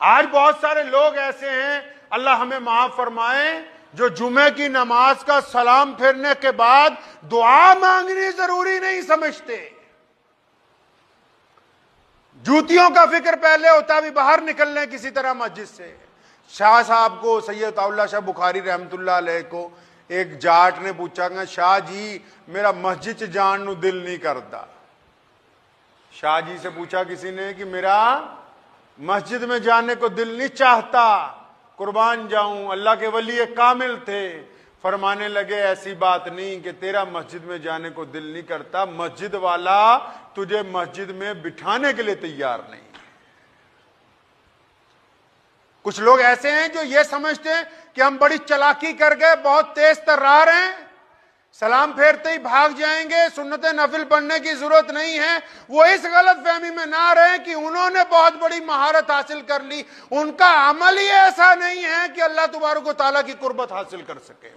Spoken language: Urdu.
آج بہت سارے لوگ ایسے ہیں، اللہ ہمیں معاف فرمائے، جو جمعے کی نماز کا سلام پھیرنے کے بعد دعا مانگنی ضروری نہیں سمجھتے۔ جوتیوں کا فکر پہلے ہوتا بھی باہر نکلنے کسی طرح مسجد سے۔ شاہ صاحب کو، سید عطا اللہ شاہ بخاری رحمت اللہ علیہ کو ایک جاٹ نے پوچھا کہ شاہ جی میرا مسجد چ جان نو دل نہیں کرتا۔ شاہ جی سے پوچھا کسی نے کہ میرا مسجد میں جانے کو دل نہیں چاہتا، قربان جاؤں، اللہ کے ولی کامل تھے، فرمانے لگے ایسی بات نہیں کہ تیرا مسجد میں جانے کو دل نہیں کرتا، مسجد والا تجھے مسجد میں بٹھانے کے لیے تیار نہیں۔ کچھ لوگ ایسے ہیں جو یہ سمجھتے ہیں کہ ہم بڑی چلاکی کر گئے، بہت تیز ترار ہیں، سلام پھیرتے ہی بھاگ جائیں گے، سنت نفل پڑھنے کی ضرورت نہیں ہے۔ وہ اس غلط فہمی میں نہ رہے کہ انہوں نے بہت بڑی مہارت حاصل کر لی، ان کا عمل ہی ایسا نہیں ہے کہ اللہ تبارک و تعالیٰ کی قربت حاصل کر سکے۔